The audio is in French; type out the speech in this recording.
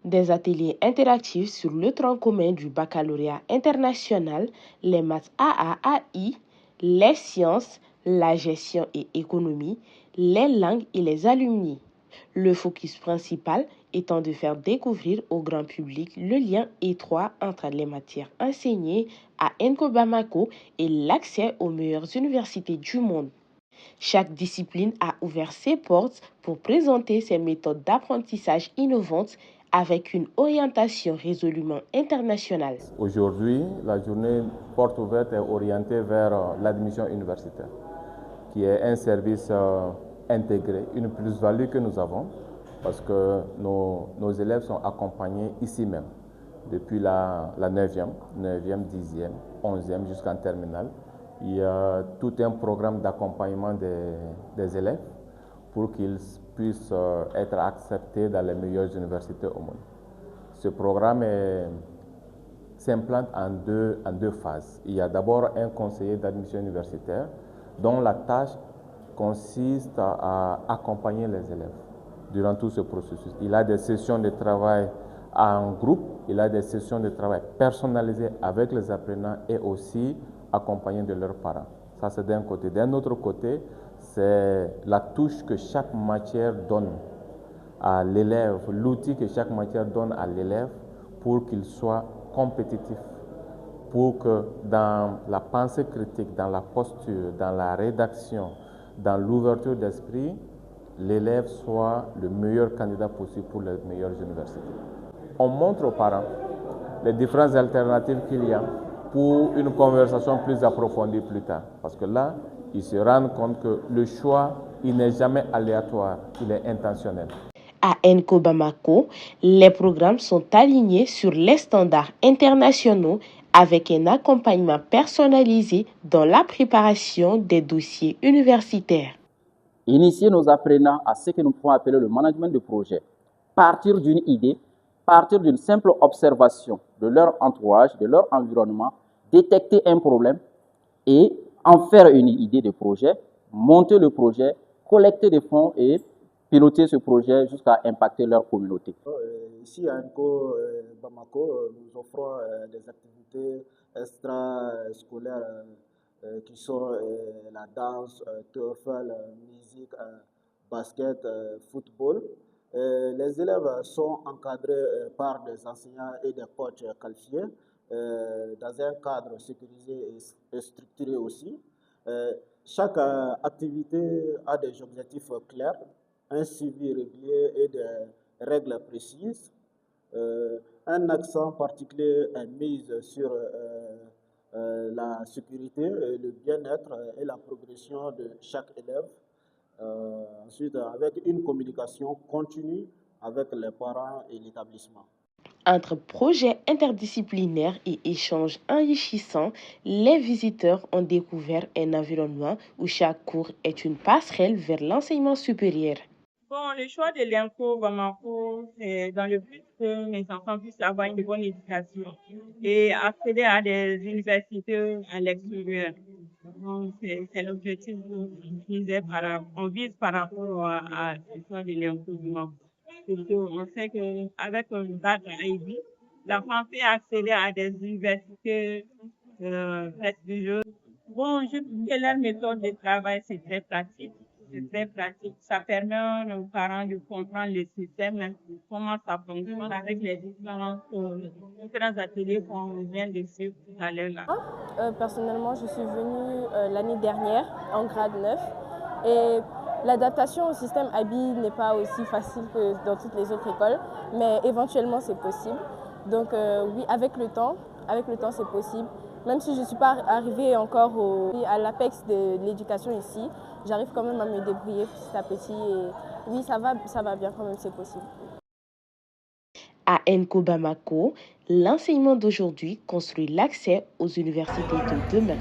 Des ateliers interactifs sur le tronc commun du baccalauréat international, les maths AAAI, les sciences, la gestion et économie, les langues et les alumni. Le focus principal étant de faire découvrir au grand public le lien étroit entre les matières enseignées à ENCO Bamako et l'accès aux meilleures universités du monde. Chaque discipline a ouvert ses portes pour présenter ses méthodes d'apprentissage innovantes avec une orientation résolument internationale. Aujourd'hui, la journée porte ouverte est orientée vers l'admission universitaire, qui est un service intégré, une plus-value que nous avons, parce que nos élèves sont accompagnés ici même, depuis la 9e, 10e, 11e jusqu'en terminale. Il y a tout un programme d'accompagnement des élèves pour qu'ils puissent être acceptés dans les meilleures universités au monde. Ce programme s'implante en deux phases. Il y a d'abord un conseiller d'admission universitaire dont la tâche consiste à accompagner les élèves durant tout ce processus. Il a des sessions de travail en groupe, il a des sessions de travail personnalisées avec les apprenants et aussi accompagnés de leurs parents. Ça, c'est d'un côté. D'un autre côté, c'est la touche que chaque matière donne à l'élève, l'outil que chaque matière donne à l'élève pour qu'il soit compétitif, pour que dans la pensée critique, dans la posture, dans la rédaction, dans l'ouverture d'esprit, l'élève soit le meilleur candidat possible pour les meilleures universités. On montre aux parents les différentes alternatives qu'il y a pour une conversation plus approfondie plus tard. Parce que là, ils se rendent compte que le choix, il n'est jamais aléatoire, il est intentionnel. À ENCO Bamako, les programmes sont alignés sur les standards internationaux avec un accompagnement personnalisé dans la préparation des dossiers universitaires. Initier nos apprenants à ce que nous pouvons appeler le management de projet. Partir d'une idée, partir d'une simple observation de leur entourage, de leur environnement, détecter un problème et en faire une idée de projet, monter le projet, collecter des fonds et piloter ce projet jusqu'à impacter leur communauté. Ici à ENCO Bamako, nous offrons des activités extrascolaires qui sont la danse, TOEFL, musique, basket, football. Les élèves sont encadrés par des enseignants et des coachs qualifiés dans un cadre sécurisé et structuré aussi. Chaque activité a des objectifs clairs, un suivi régulier et des règles précises. Un accent particulier est mis sur la sécurité, le bien-être et la progression de chaque élève. Ensuite, avec une communication continue avec les parents et l'établissement. Entre projets interdisciplinaires et échanges enrichissants, les visiteurs ont découvert un environnement où chaque cours est une passerelle vers l'enseignement supérieur. Bon, le choix de l'ENCO Bamako, c'est dans le but que mes enfants puissent avoir une bonne éducation et accéder à des universités à l'extérieur. Donc, c'est l'objectif qu'on vise par rapport à le choix de l'ENCO Bamako. Surtout, on sait qu'avec le bac à IB, l'enfant peut accéder à des universités prestigieuses. Bon, je trouve que leur méthode de travail, c'est très pratique. C'est très pratique. Ça permet aux parents de comprendre le système, comment ça fonctionne avec les différents ateliers qu'on vient de suivre tout à l'heure. Personnellement, je suis venue l'année dernière en grade 9 et l'adaptation au système ABI n'est pas aussi facile que dans toutes les autres écoles, mais éventuellement c'est possible. Donc oui, avec le temps c'est possible. Même si je ne suis pas arrivée encore à l'apex de l'éducation ici, j'arrive quand même à me débrouiller petit à petit et oui, ça va bien quand même, c'est possible. À ENCO Bamako, l'enseignement d'aujourd'hui construit l'accès aux universités de demain.